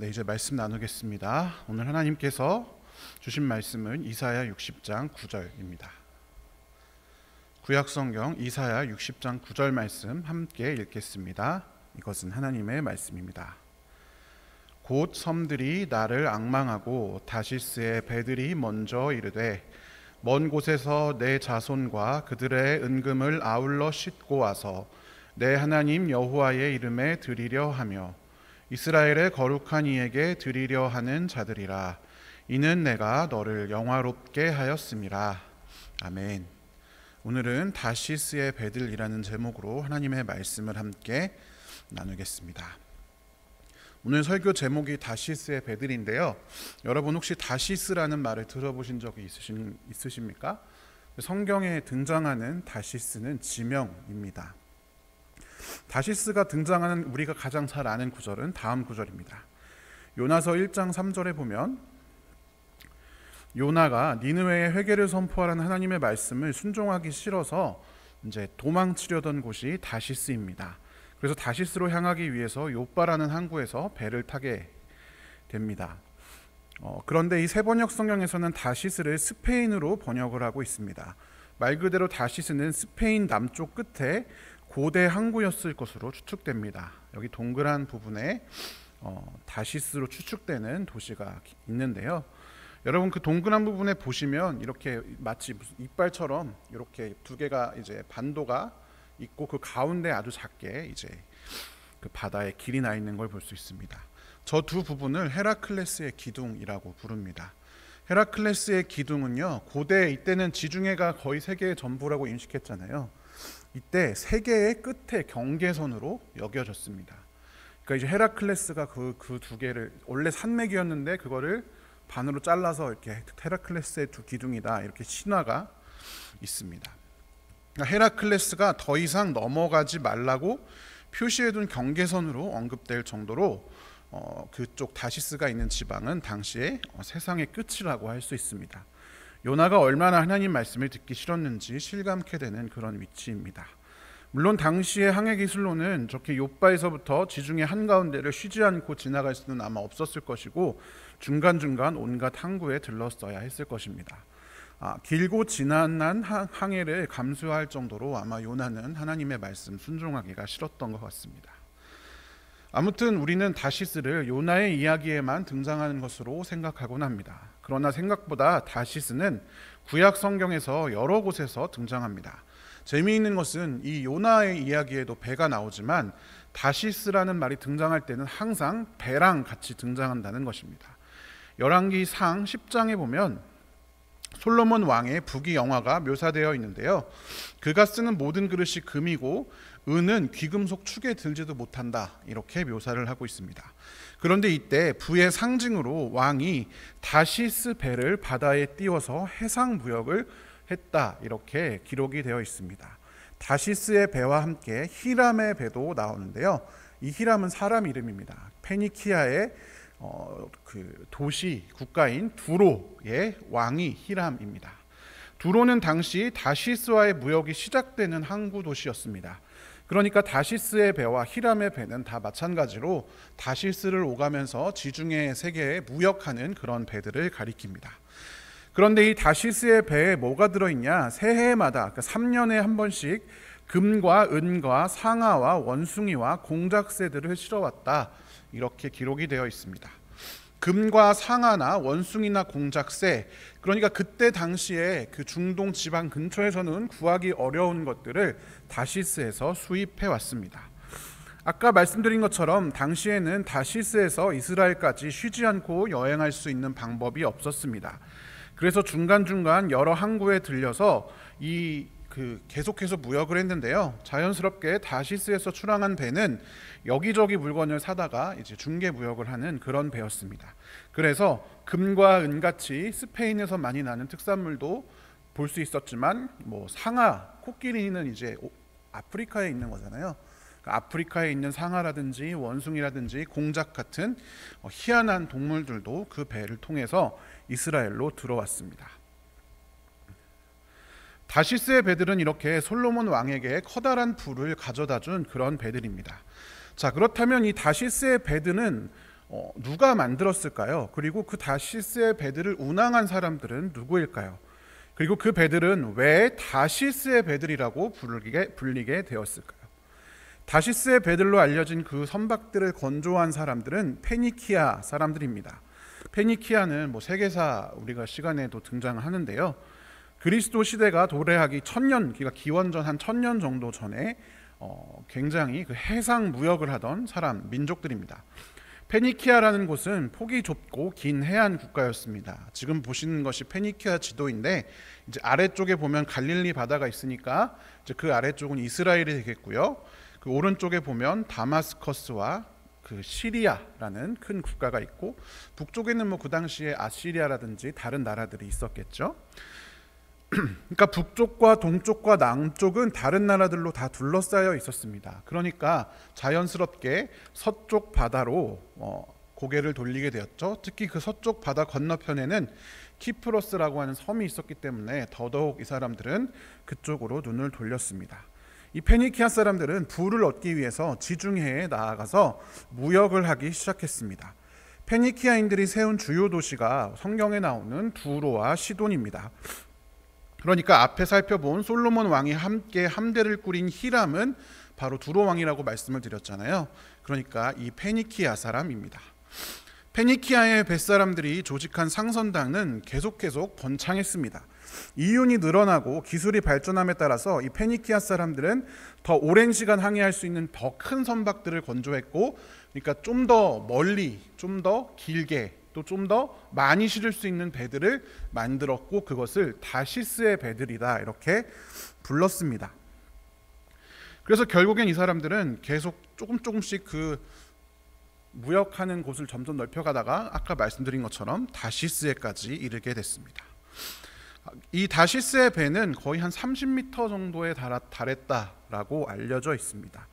네, 이제 말씀 나누겠습니다. 오늘 하나님께서 주신 말씀은 이사야 60장 9절입니다. 구약성경 이사야 60장 9절 말씀 함께 읽겠습니다. 이것은 하나님의 말씀입니다. 곧 섬들이 나를 앙망하고 다시스의 배들이 먼저 이르되 먼 곳에서 내 자손과 그들의 은금을 아울러 싣고 와서 내 하나님 여호와의 이름에 드리려 하며 이스라엘의 거룩한 이에게 드리려 하는 자들이라. 이는 내가 너를 영화롭게 하였음이라. 아멘. 오늘은 다시스의 배들이라는 제목으로 하나님의 말씀을 함께 나누겠습니다. 오늘 설교 제목이 다시스의 배들인데요. 여러분 혹시 다시스라는 말을 들어보신 적이 있으십니까? 성경에 등장하는 다시스는 지명입니다. 다시스가 등장하는 우리가 가장 잘 아는 구절은 다음 구절입니다. 요나서 1장 3절에 보면 요나가 니느웨에 회개를 선포하라는 하나님의 말씀을 순종하기 싫어서 이제 도망치려던 곳이 다시스입니다. 그래서 다시스로 향하기 위해서 요빠라는 항구에서 배를 타게 됩니다. 그런데 이 세번역 성경에서는 다시스를 스페인으로 번역을 하고 있습니다. 말 그대로 다시스는 스페인 남쪽 끝에 고대 항구였을 것으로 추측됩니다. 여기 동그란 부분에 다시스로 추측되는 도시가 있는데요. 여러분 그 동그란 부분에 보시면 이렇게 마치 무슨 이빨처럼 이렇게 두 개가 이제 반도가 있고 그 가운데 아주 작게 이제 그 바다에 길이 나 있는 걸 볼 수 있습니다. 저 두 부분을 헤라클레스의 기둥이라고 부릅니다. 헤라클레스의 기둥은요, 고대 이때는 지중해가 거의 세계의 전부라고 인식했잖아요. 이때 세계의 끝에 경계선으로 여겨졌습니다. 그러니까 이제 헤라클레스가 그 두 개를 원래 산맥이었는데 그거를 반으로 잘라서 이렇게 헤라클레스의 두 기둥이다 이렇게 신화가 있습니다. 그러니까 헤라클레스가 더 이상 넘어가지 말라고 표시해둔 경계선으로 언급될 정도로 그쪽 다시스가 있는 지방은 당시에 세상의 끝이라고 할 수 있습니다. 요나가 얼마나 하나님 말씀을 듣기 싫었는지 실감케 되는 그런 위치입니다. 물론 당시의 항해 기술로는 저렇게 요바에서부터 지중해 한가운데를 쉬지 않고 지나갈 수는 아마 없었을 것이고 중간중간 온갖 항구에 들렀어야 했을 것입니다. 길고 지난한 항해를 감수할 정도로 아마 요나는 하나님의 말씀 순종하기가 싫었던 것 같습니다. 아무튼 우리는 다시스를 요나의 이야기에만 등장하는 것으로 생각하곤 합니다. 그러나 생각보다 다시스는 구약 성경에서 여러 곳에서 등장합니다. 재미있는 것은 이 요나의 이야기에도 배가 나오지만 다시스라는 말이 등장할 때는 항상 배랑 같이 등장한다는 것입니다. 열왕기상 10장에 보면 솔로몬 왕의 부귀 영화가 묘사되어 있는데요. 그가 쓰는 모든 그릇이 금이고 은은 귀금속 축에 들지도 못한다 이렇게 묘사를 하고 있습니다. 그런데 이때 부의 상징으로 왕이 다시스 배를 바다에 띄워서 해상 무역을 했다 이렇게 기록이 되어 있습니다. 다시스의 배와 함께 히람의 배도 나오는데요. 이 히람은 사람 이름입니다. 페니키아의 그 도시 국가인 두로의 왕이 히람입니다. 두로는 당시 다시스와의 무역이 시작되는 항구 도시였습니다. 그러니까 다시스의 배와 히람의 배는 다 마찬가지로 다시스를 오가면서 지중해 세계에 무역하는 그런 배들을 가리킵니다. 그런데 이 다시스의 배에 뭐가 들어있냐? 새해마다 그러니까 3년에 한 번씩 금과 은과 상아와 원숭이와 공작새들을 실어왔다 이렇게 기록이 되어 있습니다. 금과 상아나 원숭이나 공작새, 그러니까 그때 당시에 그 중동 지방 근처에서는 구하기 어려운 것들을 다시스에서 수입해 왔습니다. 아까 말씀드린 것처럼 당시에는 다시스에서 이스라엘까지 쉬지 않고 여행할 수 있는 방법이 없었습니다. 그래서 중간중간 여러 항구에 들려서 계속해서 무역을 했는데요. 자연스럽게 다시스에서 출항한 배는 여기저기 물건을 사다가 이제 중개 무역을 하는 그런 배였습니다. 그래서 금과 은같이 스페인에서 많이 나는 특산물도 볼 수 있었지만 상아, 코끼리는 이제 아프리카에 있는 거잖아요. 아프리카에 있는 상아라든지 원숭이라든지 공작 같은 희한한 동물들도 그 배를 통해서 이스라엘로 들어왔습니다. 다시스의 배들은 이렇게 솔로몬 왕에게 커다란 부를 가져다 준 그런 배들입니다. 자, 그렇다면 이 다시스의 배들은 누가 만들었을까요? 그리고 그 다시스의 배들을 운항한 사람들은 누구일까요? 그리고 그 배들은 왜 다시스의 배들이라고 불리게 되었을까요? 다시스의 배들로 알려진 그 선박들을 건조한 사람들은 페니키아 사람들입니다. 페니키아는 세계사 우리가 시간에도 등장하는데요. 그리스도 시대가 도래하기 1000년, 그러니까 기원전 한 1000년 정도 전에 굉장히 그 해상 무역을 하던 민족들입니다. 페니키아라는 곳은 폭이 좁고 긴 해안 국가였습니다. 지금 보시는 것이 페니키아 지도인데 이제 아래쪽에 보면 갈릴리 바다가 있으니까 이제 그 아래쪽은 이스라엘이 되겠고요. 그 오른쪽에 보면 다마스커스와 그 시리아라는 큰 국가가 있고 북쪽에는 그 당시에 아시리아라든지 다른 나라들이 있었겠죠. 그러니까 북쪽과 동쪽과 남쪽은 다른 나라들로 다 둘러싸여 있었습니다. 그러니까 자연스럽게 서쪽 바다로 고개를 돌리게 되었죠. 특히 그 서쪽 바다 건너편에는 키프로스라고 하는 섬이 있었기 때문에 더더욱 이 사람들은 그쪽으로 눈을 돌렸습니다. 이 페니키아 사람들은 부를 얻기 위해서 지중해에 나아가서 무역을 하기 시작했습니다. 페니키아인들이 세운 주요 도시가 성경에 나오는 두로와 시돈입니다. 그러니까 앞에 살펴본 솔로몬 왕이 함께 함대를 꾸린 히람은 바로 두로 왕이라고 말씀을 드렸잖아요. 그러니까 이 페니키아 사람입니다. 페니키아의 뱃사람들이 조직한 상선당은 계속 번창했습니다. 이윤이 늘어나고 기술이 발전함에 따라서 이 페니키아 사람들은 더 오랜 시간 항해할 수 있는 더 큰 선박들을 건조했고, 그러니까 좀 더 멀리, 좀 더 길게, 또 좀 더 많이 실을 수 있는 배들을 만들었고, 그것을 다시스의 배들이다 이렇게 불렀습니다. 그래서 결국엔 이 사람들은 계속 조금씩 그 무역하는 곳을 점점 넓혀가다가 아까 말씀드린 것처럼 다시스에까지 이르게 됐습니다. 이 다시스의 배는 거의 한 30m 정도에 달했다라고 알려져 있습니다.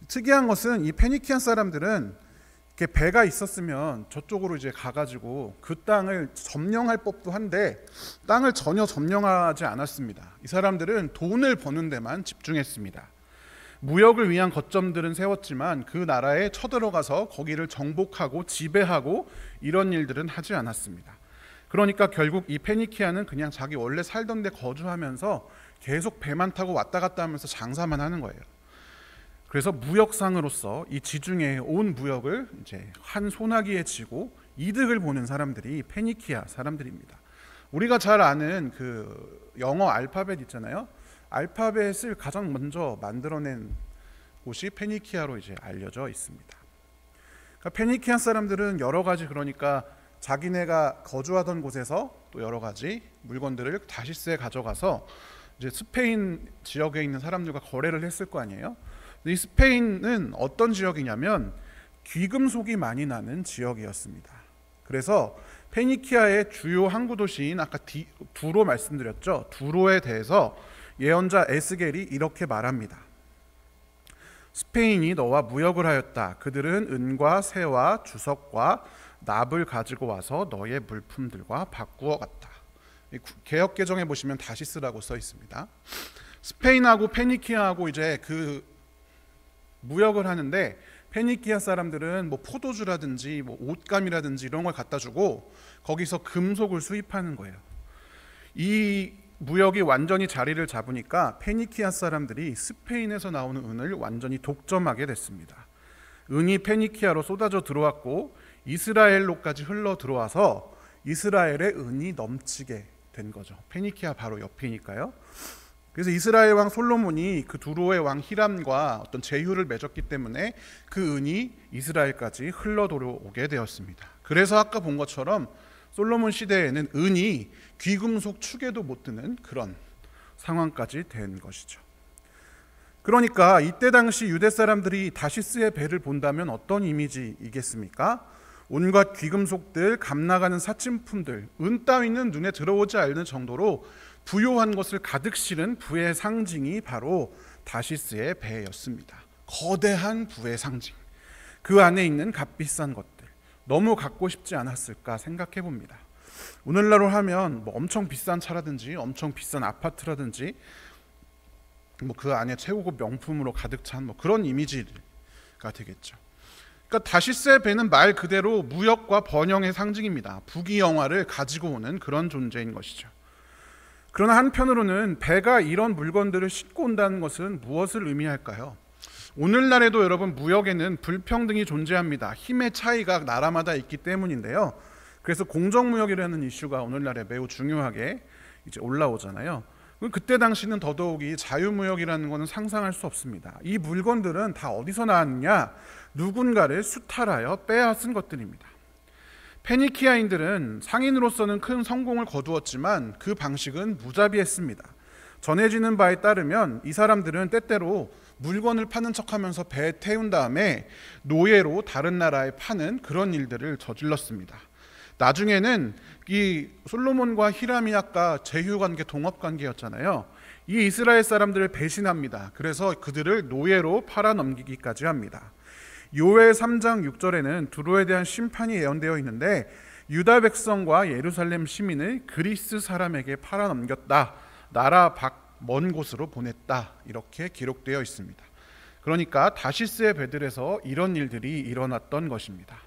특이한 것은 이 페니키안 사람들은 이렇게 배가 있었으면 저쪽으로 이제 가가지고 그 땅을 점령할 법도 한데 땅을 전혀 점령하지 않았습니다. 이 사람들은 돈을 버는 데만 집중했습니다. 무역을 위한 거점들은 세웠지만 그 나라에 쳐들어가서 거기를 정복하고 지배하고 이런 일들은 하지 않았습니다. 그러니까 결국 이 페니키아는 그냥 자기 원래 살던 데 거주하면서 계속 배만 타고 왔다 갔다 하면서 장사만 하는 거예요. 그래서 무역상으로서 이 지중해의 온 무역을 이제 한 소나기에 쥐고 이득을 보는 사람들이 페니키아 사람들입니다. 우리가 잘 아는 그 영어 알파벳 있잖아요. 알파벳을 가장 먼저 만들어낸 곳이 페니키아로 이제 알려져 있습니다. 그러니까 페니키아 사람들은 여러 가지, 그러니까 자기네가 거주하던 곳에서 또 여러 가지 물건들을 다시스에 가져가서 이제 스페인 지역에 있는 사람들과 거래를 했을 거 아니에요. 이 스페인은 어떤 지역이냐면 귀금속이 많이 나는 지역이었습니다. 그래서 페니키아의 주요 항구 도시인 아까 두로 말씀드렸죠. 두로에 대해서 예언자 에스겔이 이렇게 말합니다. 스페인이 너와 무역을 하였다. 그들은 은과 새와 주석과 납을 가지고 와서 너의 물품들과 바꾸어 갔다. 개역개정에 보시면 다시스라고 써 있습니다. 스페인하고 페니키아하고 이제 그 무역을 하는데 페니키아 사람들은 포도주라든지 옷감이라든지 이런 걸 갖다 주고 거기서 금속을 수입하는 거예요. 이 무역이 완전히 자리를 잡으니까 페니키아 사람들이 스페인에서 나오는 은을 완전히 독점하게 됐습니다. 은이 페니키아로 쏟아져 들어왔고 이스라엘로까지 흘러 들어와서 이스라엘의 은이 넘치게 된 거죠. 페니키아 바로 옆이니까요. 그래서 이스라엘 왕 솔로몬이 그 두로의 왕 히람과 어떤 제휴를 맺었기 때문에 그 은이 이스라엘까지 흘러 들어오게 되었습니다. 그래서 아까 본 것처럼 솔로몬 시대에는 은이 귀금속 축에도 못 드는 그런 상황까지 된 것이죠. 그러니까 이때 당시 유대 사람들이 다시스의 배를 본다면 어떤 이미지이겠습니까? 온갖 귀금속들, 값나가는 사칭품들, 은 따위는 눈에 들어오지 않는 정도로 부요한 것을 가득 실은 부의 상징이 바로 다시스의 배였습니다. 거대한 부의 상징. 그 안에 있는 값비싼 것들. 너무 갖고 싶지 않았을까 생각해 봅니다. 오늘날로 하면 엄청 비싼 차라든지 엄청 비싼 아파트라든지 그 안에 최고급 명품으로 가득 찬 그런 이미지가 되겠죠. 그러니까 다시스의 배는 말 그대로 무역과 번영의 상징입니다. 부귀영화를 가지고 오는 그런 존재인 것이죠. 그러나 한편으로는 배가 이런 물건들을 싣고 온다는 것은 무엇을 의미할까요? 오늘날에도 여러분 무역에는 불평등이 존재합니다. 힘의 차이가 나라마다 있기 때문인데요. 그래서 공정무역이라는 이슈가 오늘날에 매우 중요하게 이제 올라오잖아요. 그때 당시는 더더욱이 자유무역이라는 것은 상상할 수 없습니다. 이 물건들은 다 어디서 나왔느냐? 누군가를 수탈하여 빼앗은 것들입니다. 페니키아인들은 상인으로서는 큰 성공을 거두었지만 그 방식은 무자비했습니다. 전해지는 바에 따르면 이 사람들은 때때로 물건을 파는 척하면서 배에 태운 다음에 노예로 다른 나라에 파는 그런 일들을 저질렀습니다. 나중에는 이 솔로몬과 히람이 아까 제휴관계, 동업관계였잖아요. 이 이스라엘 사람들을 배신합니다. 그래서 그들을 노예로 팔아넘기기까지 합니다. 요엘 3장 6절에는 두로에 대한 심판이 예언되어 있는데 유다 백성과 예루살렘 시민을 그리스 사람에게 팔아넘겼다. 나라 밖 먼 곳으로 보냈다. 이렇게 기록되어 있습니다. 그러니까 다시스의 배들에서 이런 일들이 일어났던 것입니다.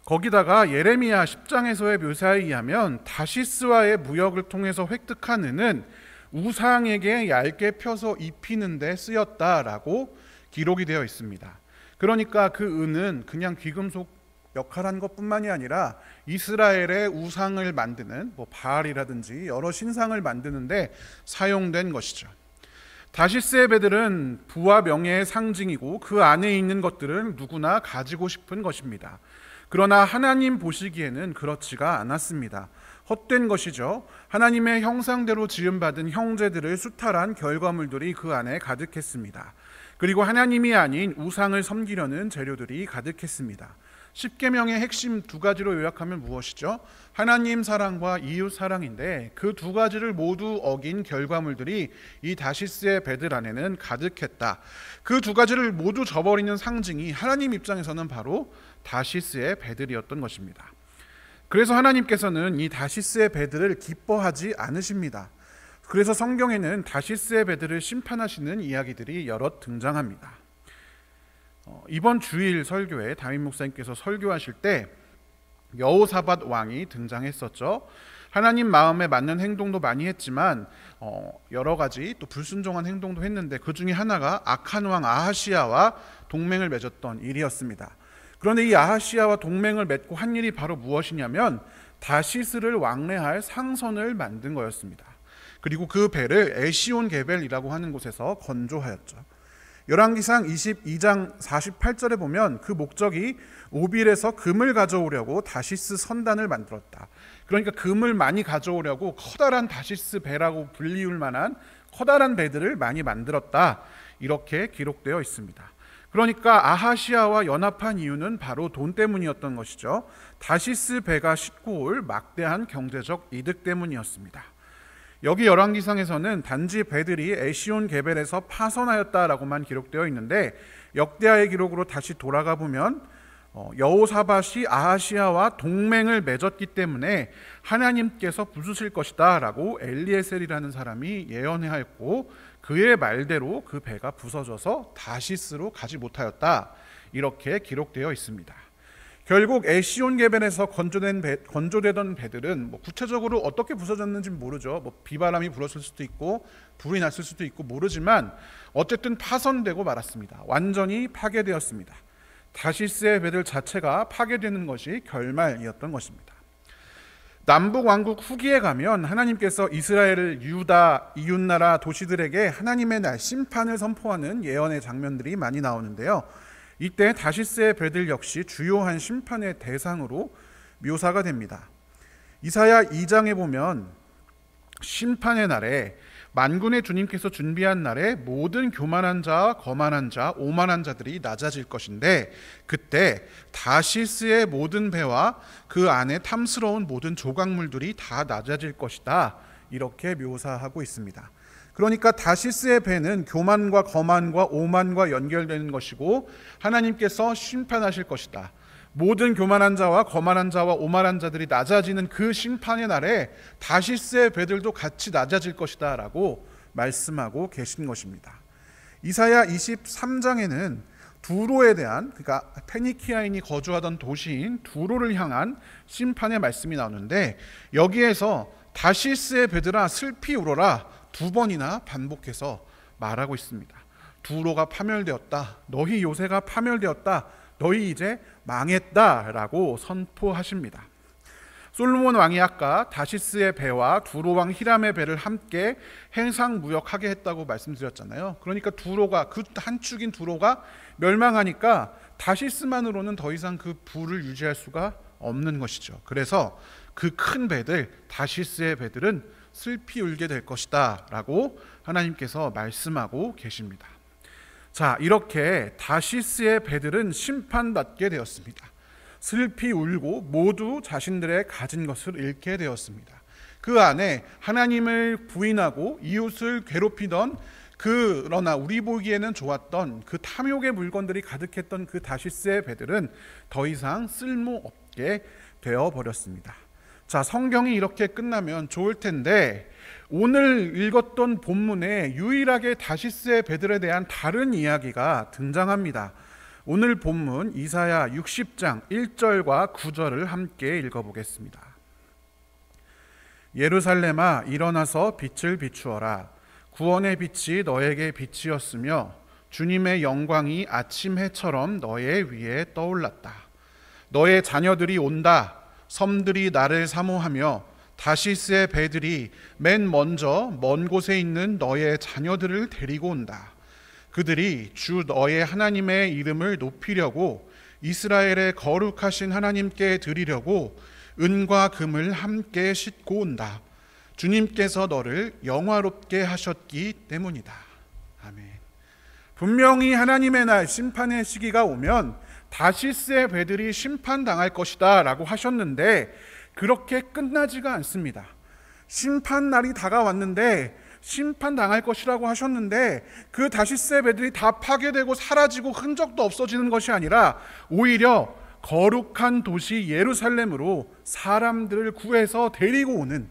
거기다가 예레미야 10장에서의 묘사에 의하면 다시스와의 무역을 통해서 획득한 은은 우상에게 얇게 펴서 입히는 데 쓰였다라고 기록이 되어 있습니다. 그러니까 그 은은 그냥 귀금속 역할한 것뿐만이 아니라 이스라엘의 우상을 만드는 바알이라든지 여러 신상을 만드는데 사용된 것이죠. 다시스의 배들은 부와 명예의 상징이고 그 안에 있는 것들은 누구나 가지고 싶은 것입니다. 그러나 하나님 보시기에는 그렇지가 않았습니다. 헛된 것이죠. 하나님의 형상대로 지음받은 형제들을 수탈한 결과물들이 그 안에 가득했습니다. 그리고 하나님이 아닌 우상을 섬기려는 재료들이 가득했습니다. 십계명의 핵심 두 가지로 요약하면 무엇이죠? 하나님 사랑과 이웃 사랑인데 그 두 가지를 모두 어긴 결과물들이 이 다시스의 배들 안에는 가득했다. 그 두 가지를 모두 저버리는 상징이 하나님 입장에서는 바로 다시스의 배들이었던 것입니다. 그래서 하나님께서는 이 다시스의 배들을 기뻐하지 않으십니다. 그래서 성경에는 다시스의 배들을 심판하시는 이야기들이 여럿 등장합니다. 이번 주일 설교에 담임 목사님께서 설교하실 때 여호사밧 왕이 등장했었죠. 하나님 마음에 맞는 행동도 많이 했지만 여러 가지 또 불순종한 행동도 했는데 그 중에 하나가 악한 왕 아하시야와 동맹을 맺었던 일이었습니다. 그런데 이 아하시야와 동맹을 맺고 한 일이 바로 무엇이냐면 다시스를 왕래할 상선을 만든 거였습니다. 그리고 그 배를 에시온 게벨이라고 하는 곳에서 건조하였죠. 열왕기상 22장 48절에 보면 그 목적이 오빌에서 금을 가져오려고 다시스 선단을 만들었다. 그러니까 금을 많이 가져오려고 커다란 다시스 배라고 불리울 만한 커다란 배들을 많이 만들었다. 이렇게 기록되어 있습니다. 그러니까 아하시아와 연합한 이유는 바로 돈 때문이었던 것이죠. 다시스 배가 싣고 올 막대한 경제적 이득 때문이었습니다. 여기 열왕기상에서는 단지 배들이 에시온 게벨에서 파선하였다라고만 기록되어 있는데 역대하의 기록으로 다시 돌아가 보면 여호사밧이 아하시아와 동맹을 맺었기 때문에 하나님께서 부수실 것이다 라고 엘리에셀이라는 사람이 예언하였고 그의 말대로 그 배가 부서져서 다시스로 가지 못하였다 이렇게 기록되어 있습니다. 결국 에시온 게벨에서 건조되던 배들은 구체적으로 어떻게 부서졌는지 모르죠. 비바람이 불었을 수도 있고 불이 났을 수도 있고 모르지만 어쨌든 파손되고 말았습니다. 완전히 파괴되었습니다. 다시스의 배들 자체가 파괴되는 것이 결말이었던 것입니다. 남북 왕국 후기에 가면 하나님께서 이스라엘을 유다, 이웃나라 도시들에게 하나님의 날 심판을 선포하는 예언의 장면들이 많이 나오는데요. 이때 다시스의 배들 역시 주요한 심판의 대상으로 묘사가 됩니다. 이사야 2장에 보면 심판의 날에 만군의 주님께서 준비한 날에 모든 교만한 자와 거만한 자, 오만한 자들이 낮아질 것인데 그때 다시스의 모든 배와 그 안에 탐스러운 모든 조각물들이 다 낮아질 것이다. 이렇게 묘사하고 있습니다. 그러니까 다시스의 배는 교만과 거만과 오만과 연결되는 것이고 하나님께서 심판하실 것이다. 모든 교만한 자와 거만한 자와 오만한 자들이 낮아지는 그 심판의 날에 다시스의 배들도 같이 낮아질 것이다 라고 말씀하고 계신 것입니다. 이사야 23장에는 두로에 대한, 그러니까 페니키아인이 거주하던 도시인 두로를 향한 심판의 말씀이 나오는데, 여기에서 다시스의 배들아 슬피 울어라 두 번이나 반복해서 말하고 있습니다. 두로가 파멸되었다, 너희 요새가 파멸되었다, 너희 이제 망했다라고 선포하십니다. 솔로몬 왕이 아까 다시스의 배와 두로 왕 히람의 배를 함께 행상무역하게 했다고 말씀드렸잖아요. 그러니까 두로가, 그 한 축인 두로가 멸망하니까 다시스만으로는 더 이상 그 부를 유지할 수가 없는 것이죠. 그래서 그 큰 배들, 다시스의 배들은 슬피 울게 될 것이다 라고 하나님께서 말씀하고 계십니다. 자, 이렇게 다시스의 배들은 심판받게 되었습니다. 슬피 울고 모두 자신들의 가진 것을 잃게 되었습니다. 그 안에 하나님을 부인하고 이웃을 괴롭히던, 그러나 우리 보기에는 좋았던 그 탐욕의 물건들이 가득했던 그 다시스의 배들은 더 이상 쓸모없게 되어버렸습니다. 자, 성경이 이렇게 끝나면 좋을 텐데, 오늘 읽었던 본문에 유일하게 다시스의 배들에 대한 다른 이야기가 등장합니다. 오늘 본문 이사야 60장 1절과 9절을 함께 읽어보겠습니다. 예루살렘아 일어나서 빛을 비추어라. 구원의 빛이 너에게 빛이었으며 주님의 영광이 아침 해처럼 너의 위에 떠올랐다. 너의 자녀들이 온다. 섬들이 나를 사모하며 다시스의 배들이 맨 먼저 먼 곳에 있는 너의 자녀들을 데리고 온다. 그들이 주 너의 하나님의 이름을 높이려고 이스라엘의 거룩하신 하나님께 드리려고 은과 금을 함께 싣고 온다. 주님께서 너를 영화롭게 하셨기 때문이다. 아멘. 분명히 하나님의 날, 심판의 시기가 오면 다시스의 배들이 심판당할 것이다 라고 하셨는데, 그렇게 끝나지가 않습니다. 심판날이 다가왔는데, 심판당할 것이라고 하셨는데, 그 다시스의 배들이 다 파괴되고 사라지고 흔적도 없어지는 것이 아니라 오히려 거룩한 도시 예루살렘으로 사람들을 구해서 데리고 오는,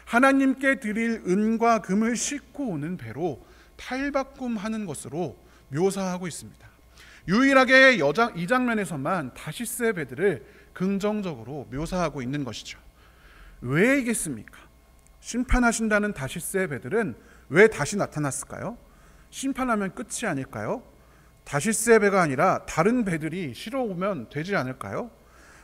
하나님께 드릴 은과 금을 싣고 오는 배로 탈바꿈하는 것으로 묘사하고 있습니다. 유일하게 이 장면에서만 다시스의 배들을 긍정적으로 묘사하고 있는 것이죠. 왜이겠습니까? 심판하신다는 다시스의 배들은 왜 다시 나타났을까요? 심판하면 끝이 아닐까요? 다시스의 배가 아니라 다른 배들이 실어 오면 되지 않을까요?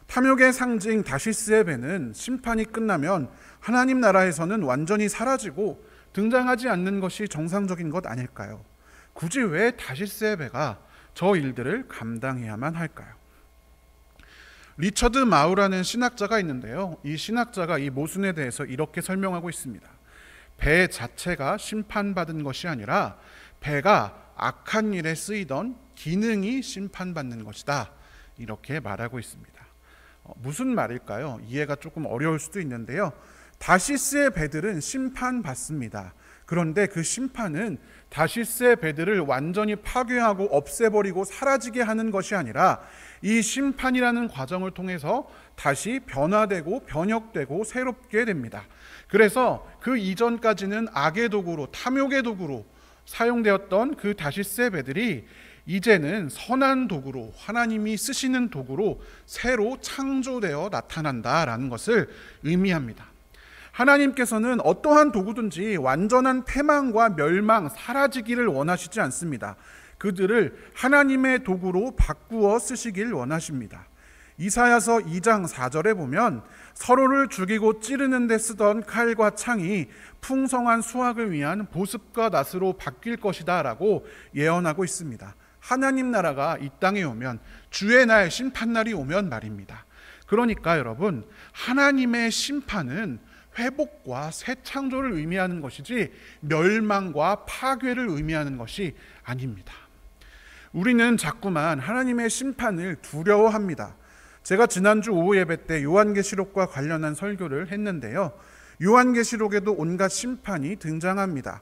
탐욕의 상징 다시스의 배는 심판이 끝나면 하나님 나라에서는 완전히 사라지고 등장하지 않는 것이 정상적인 것 아닐까요? 굳이 왜 다시스의 배가 저 일들을 감당해야만 할까요? 리처드 마우라는 신학자가 있는데요, 이 신학자가 이 모순에 대해서 이렇게 설명하고 있습니다. 배 자체가 심판받은 것이 아니라 배가 악한 일에 쓰이던 기능이 심판받는 것이다, 이렇게 말하고 있습니다. 무슨 말일까요? 이해가 조금 어려울 수도 있는데요, 다시스의 배들은 심판받습니다. 그런데 그 심판은 다시스의 배들을 완전히 파괴하고 없애버리고 사라지게 하는 것이 아니라 이 심판이라는 과정을 통해서 다시 변화되고 변혁되고 새롭게 됩니다. 그래서 그 이전까지는 악의 도구로, 탐욕의 도구로 사용되었던 그 다시스의 배들이 이제는 선한 도구로, 하나님이 쓰시는 도구로 새로 창조되어 나타난다라는 것을 의미합니다. 하나님께서는 어떠한 도구든지 완전한 패망과 멸망, 사라지기를 원하시지 않습니다. 그들을 하나님의 도구로 바꾸어 쓰시길 원하십니다. 이사야서 2장 4절에 보면 서로를 죽이고 찌르는 데 쓰던 칼과 창이 풍성한 수확을 위한 보습과 낫으로 바뀔 것이다 라고 예언하고 있습니다. 하나님 나라가 이 땅에 오면, 주의 날, 심판날이 오면 말입니다. 그러니까 여러분, 하나님의 심판은 회복과 새 창조를 의미하는 것이지 멸망과 파괴를 의미하는 것이 아닙니다. 우리는 자꾸만 하나님의 심판을 두려워합니다. 제가 지난주 오후 예배 때 요한계시록과 관련한 설교를 했는데요, 요한계시록에도 온갖 심판이 등장합니다.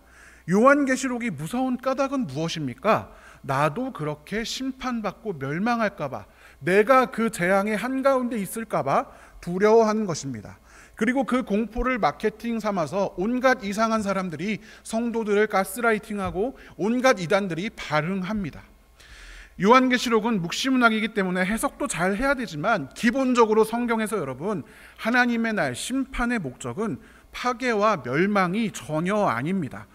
요한계시록이 무서운 까닭은 무엇입니까? 나도 그렇게 심판받고 멸망할까봐, 내가 그 재앙의 한가운데 있을까봐 두려워하는 것입니다. 그리고 그 공포를 마케팅 삼아서 온갖 이상한 사람들이 성도들을 가스라이팅하고 온갖 이단들이 발흥합니다. 요한계시록은 묵시문학이기 때문에 해석도 잘 해야 되지만 기본적으로 성경에서 여러분 하나님의 날 심판의 목적은 파괴와 멸망이 전혀 아닙니다.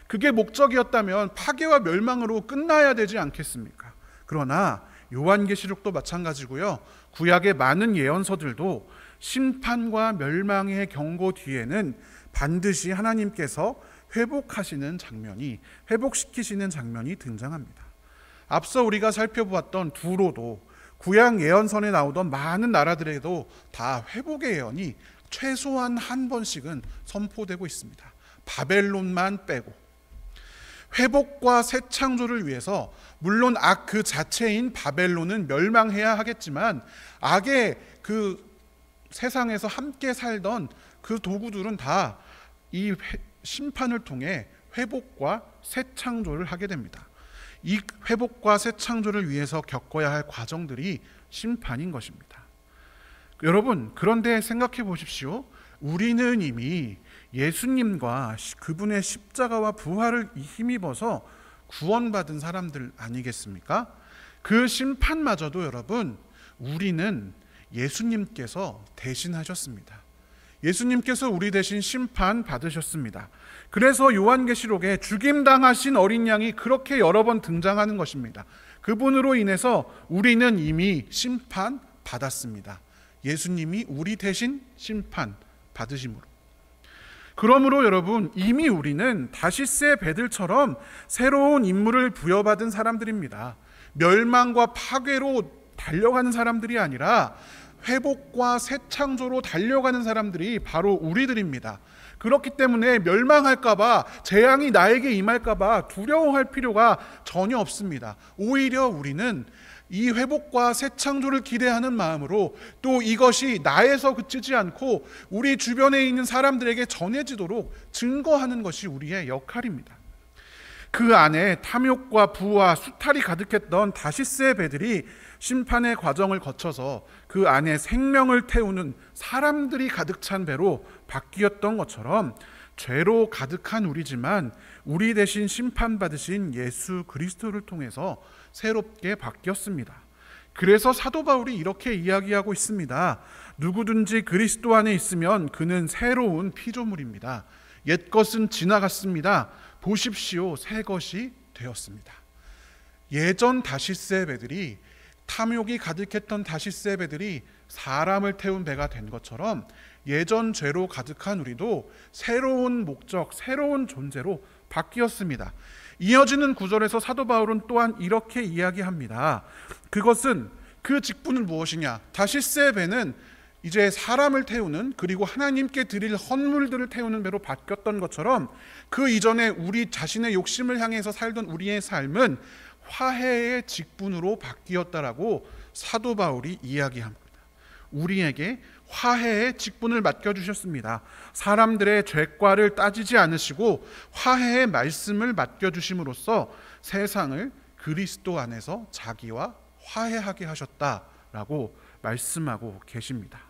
그게 목적이었다면 파괴와 멸망으로 끝나야 되지 않겠습니까? 그러나 요한계시록도 마찬가지고요. 구약의 많은 예언서들도 심판과 멸망의 경고 뒤에는 반드시 하나님께서 회복시키시는 장면이 등장합니다. 앞서 우리가 살펴보았던 두로도 구약 예언선에 나오던 많은 나라들에도 다 회복의 예언이 최소한 한 번씩은 선포되고 있습니다. 바벨론만 빼고. 회복과 새 창조를 위해서 물론 악 그 자체인 바벨론은 멸망해야 하겠지만 악의 그 세상에서 함께 살던 그 도구들은 다 이 심판을 통해 회복과 새 창조를 하게 됩니다. 이 회복과 새 창조를 위해서 겪어야 할 과정들이 심판인 것입니다. 여러분, 그런데 생각해 보십시오. 우리는 이미 예수님과 그분의 십자가와 부활을 힘입어서 구원받은 사람들 아니겠습니까? 그 심판마저도 여러분, 우리는 예수님께서 대신하셨습니다. 예수님께서 우리 대신 심판 받으셨습니다. 그래서 요한계시록에 죽임당하신 어린 양이 그렇게 여러 번 등장하는 것입니다. 그분으로 인해서 우리는 이미 심판 받았습니다. 예수님이 우리 대신 심판 받으심으로. 그러므로 여러분, 이미 우리는 다시스의 배들처럼 새로운 임무를 부여받은 사람들입니다. 멸망과 파괴로 달려가는 사람들이 아니라 회복과 새 창조로 달려가는 사람들이 바로 우리들입니다. 그렇기 때문에 멸망할까봐, 재앙이 나에게 임할까봐 두려워할 필요가 전혀 없습니다. 오히려 우리는 이 회복과 새 창조를 기대하는 마음으로 또 이것이 나에서 그치지 않고 우리 주변에 있는 사람들에게 전해지도록 증거하는 것이 우리의 역할입니다. 그 안에 탐욕과 부와 수탈이 가득했던 다시스의 배들이 심판의 과정을 거쳐서 그 안에 생명을 태우는 사람들이 가득 찬 배로 바뀌었던 것처럼 죄로 가득한 우리지만 우리 대신 심판받으신 예수 그리스도를 통해서 새롭게 바뀌었습니다. 그래서 사도 바울이 이렇게 이야기하고 있습니다. 누구든지 그리스도 안에 있으면 그는 새로운 피조물입니다. 옛것은 지나갔습니다. 보십시오, 새 것이 되었습니다. 예전 다시스의 배들이, 탐욕이 가득했던 다시스의 배들이 사람을 태운 배가 된 것처럼 예전 죄로 가득한 우리도 새로운 목적, 새로운 존재로 바뀌었습니다. 이어지는 구절에서 사도 바울은 또한 이렇게 이야기합니다. 그것은, 그 직분은 무엇이냐? 다시스의 배는 이제 사람을 태우는, 그리고 하나님께 드릴 헌물들을 태우는 배로 바뀌었던 것처럼 그 이전에 우리 자신의 욕심을 향해서 살던 우리의 삶은 화해의 직분으로 바뀌었다라고 사도 바울이 이야기합니다. 우리에게 화해의 직분을 맡겨주셨습니다. 사람들의 죄과를 따지지 않으시고 화해의 말씀을 맡겨주심으로써 세상을 그리스도 안에서 자기와 화해하게 하셨다라고 말씀하고 계십니다.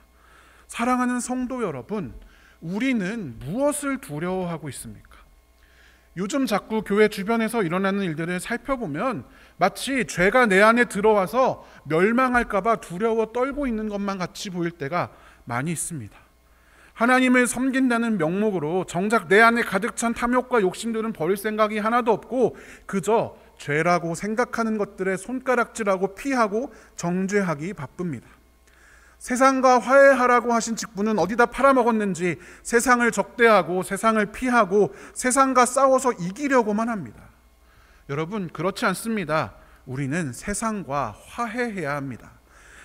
사랑하는 성도 여러분, 우리는 무엇을 두려워하고 있습니까? 요즘 자꾸 교회 주변에서 일어나는 일들을 살펴보면 마치 죄가 내 안에 들어와서 멸망할까봐 두려워 떨고 있는 것만 같이 보일 때가 많이 있습니다. 하나님을 섬긴다는 명목으로 정작 내 안에 가득 찬 탐욕과 욕심들은 버릴 생각이 하나도 없고 그저 죄라고 생각하는 것들에 손가락질하고 피하고 정죄하기 바쁩니다. 세상과 화해하라고 하신 직분은 어디다 팔아먹었는지 세상을 적대하고 세상을 피하고 세상과 싸워서 이기려고만 합니다. 여러분, 그렇지 않습니다. 우리는 세상과 화해해야 합니다.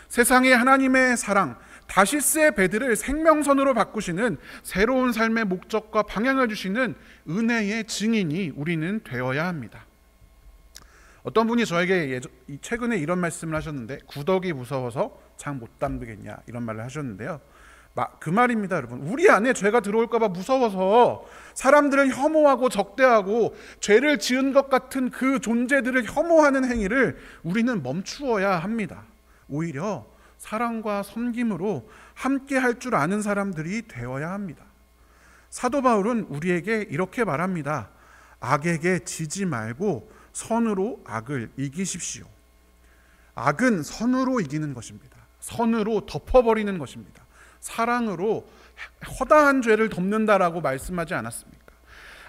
세상에 하나님의 사랑, 다시스의 배들을 생명선으로 바꾸시는 새로운 삶의 목적과 방향을 주시는 은혜의 증인이 우리는 되어야 합니다. 어떤 분이 저에게 최근에 이런 말씀을 하셨는데, 구덕이 무서워서 장 못 담그겠냐, 이런 말을 하셨는데요. 그 말입니다, 여러분. 우리 안에 죄가 들어올까봐 무서워서 사람들을 혐오하고 적대하고 죄를 지은 것 같은 그 존재들을 혐오하는 행위를 우리는 멈추어야 합니다. 오히려 사랑과 섬김으로 함께 할 줄 아는 사람들이 되어야 합니다. 사도 바울은 우리에게 이렇게 말합니다. 악에게 지지 말고 선으로 악을 이기십시오. 악은 선으로 이기는 것입니다. 선으로 덮어버리는 것입니다. 사랑으로 허다한 죄를 덮는다라고 말씀하지 않았습니까?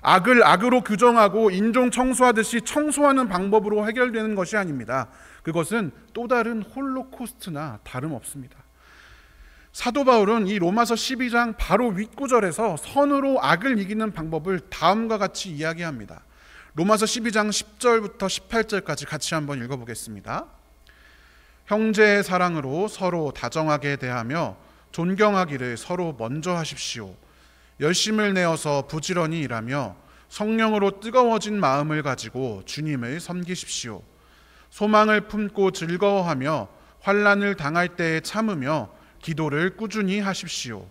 악을 악으로 규정하고 인종 청소하듯이 청소하는 방법으로 해결되는 것이 아닙니다. 그것은 또 다른 홀로코스트나 다름없습니다. 사도 바울은 이 로마서 12장 바로 윗구절에서 선으로 악을 이기는 방법을 다음과 같이 이야기합니다. 로마서 12장 10절부터 18절까지 같이 한번 읽어보겠습니다. 형제의 사랑으로 서로 다정하게 대하며 존경하기를 서로 먼저 하십시오. 열심을 내어서 부지런히 일하며 성령으로 뜨거워진 마음을 가지고 주님을 섬기십시오. 소망을 품고 즐거워하며 환난을 당할 때에 참으며 기도를 꾸준히 하십시오.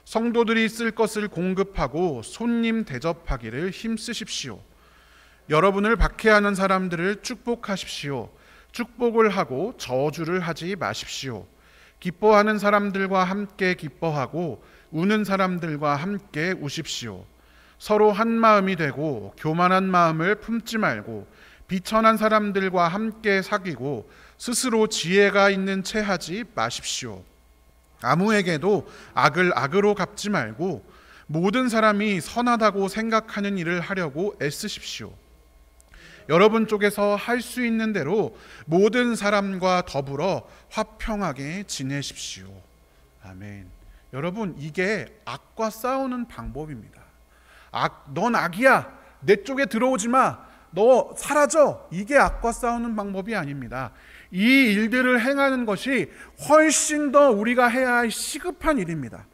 성도들이 쓸 것을 공급하고 손님 대접하기를 힘쓰십시오. 여러분을 박해하는 사람들을 축복하십시오. 축복을 하고 저주를 하지 마십시오. 기뻐하는 사람들과 함께 기뻐하고 우는 사람들과 함께 우십시오. 서로 한 마음이 되고 교만한 마음을 품지 말고 비천한 사람들과 함께 사귀고 스스로 지혜가 있는 채 하지 마십시오. 아무에게도 악을 악으로 갚지 말고 모든 사람이 선하다고 생각하는 일을 하려고 애쓰십시오. 여러분 쪽에서 할 수 있는 대로 모든 사람과 더불어 화평하게 지내십시오. 아멘. 여러분, 이게 악과 싸우는 방법입니다. 넌 악이야. 내 쪽에 들어오지 마. 너 사라져. 이게 악과 싸우는 방법이 아닙니다. 이 일들을 행하는 것이 훨씬 더 우리가 해야 할 시급한 일입니다.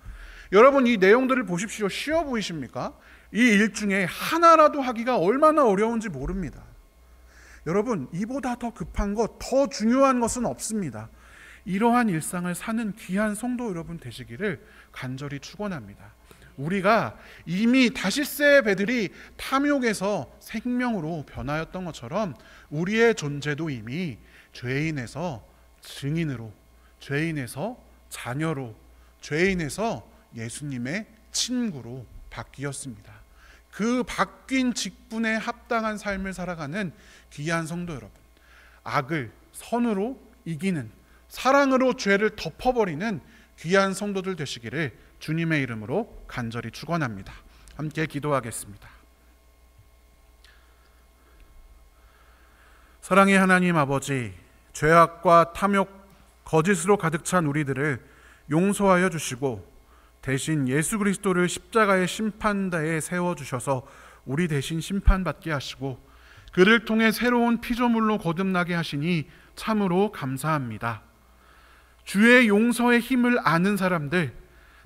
여러분, 이 내용들을 보십시오. 쉬워 보이십니까? 이 일 중에 하나라도 하기가 얼마나 어려운지 모릅니다. 여러분, 이보다 더 급한 것, 더 중요한 것은 없습니다. 이러한 일상을 사는 귀한 성도 여러분 되시기를 간절히 축원합니다. 우리가 이미 다시스의 배들이 탐욕에서 생명으로 변하였던 것처럼 우리의 존재도 이미 죄인에서 증인으로, 죄인에서 자녀로, 죄인에서 예수님의 친구로 바뀌었습니다. 그 바뀐 직분에 합당한 삶을 살아가는 귀한 성도 여러분, 악을 선으로 이기는, 사랑으로 죄를 덮어버리는 귀한 성도들 되시기를 주님의 이름으로 간절히 축원합니다. 함께 기도하겠습니다. 사랑의 하나님 아버지, 죄악과 탐욕, 거짓으로 가득 찬 우리들을 용서하여 주시고 대신 예수 그리스도를 십자가의 심판대에 세워주셔서 우리 대신 심판받게 하시고 그를 통해 새로운 피조물로 거듭나게 하시니 참으로 감사합니다. 주의 용서의 힘을 아는 사람들,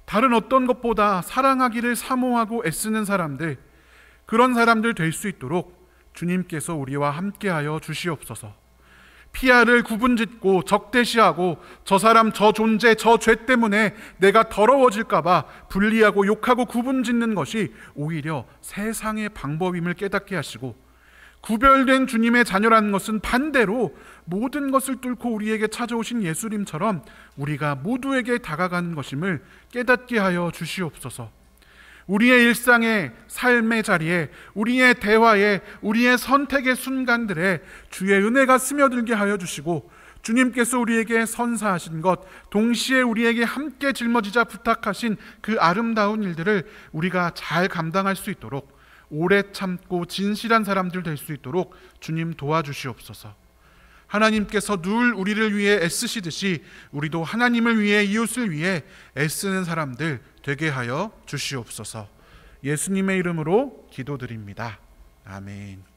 다른 어떤 것보다 사랑하기를 사모하고 애쓰는 사람들, 그런 사람들 될 수 있도록 주님께서 우리와 함께하여 주시옵소서. 피아를 구분짓고 적대시하고 저 사람, 저 존재, 저 죄 때문에 내가 더러워질까 봐 분리하고 욕하고 구분짓는 것이 오히려 세상의 방법임을 깨닫게 하시고, 구별된 주님의 자녀라는 것은 반대로 모든 것을 뚫고 우리에게 찾아오신 예수님처럼 우리가 모두에게 다가가는 것임을 깨닫게 하여 주시옵소서. 우리의 일상의 삶의 자리에, 우리의 대화에, 우리의 선택의 순간들에 주의 은혜가 스며들게 하여 주시고, 주님께서 우리에게 선사하신 것, 동시에 우리에게 함께 짊어지자 부탁하신 그 아름다운 일들을 우리가 잘 감당할 수 있도록, 오래 참고 진실한 사람들 될 수 있도록 주님 도와주시옵소서. 하나님께서 늘 우리를 위해 애쓰시듯이 우리도 하나님을 위해, 이웃을 위해 애쓰는 사람들 되게 하여 주시옵소서. 예수님의 이름으로 기도드립니다. 아멘.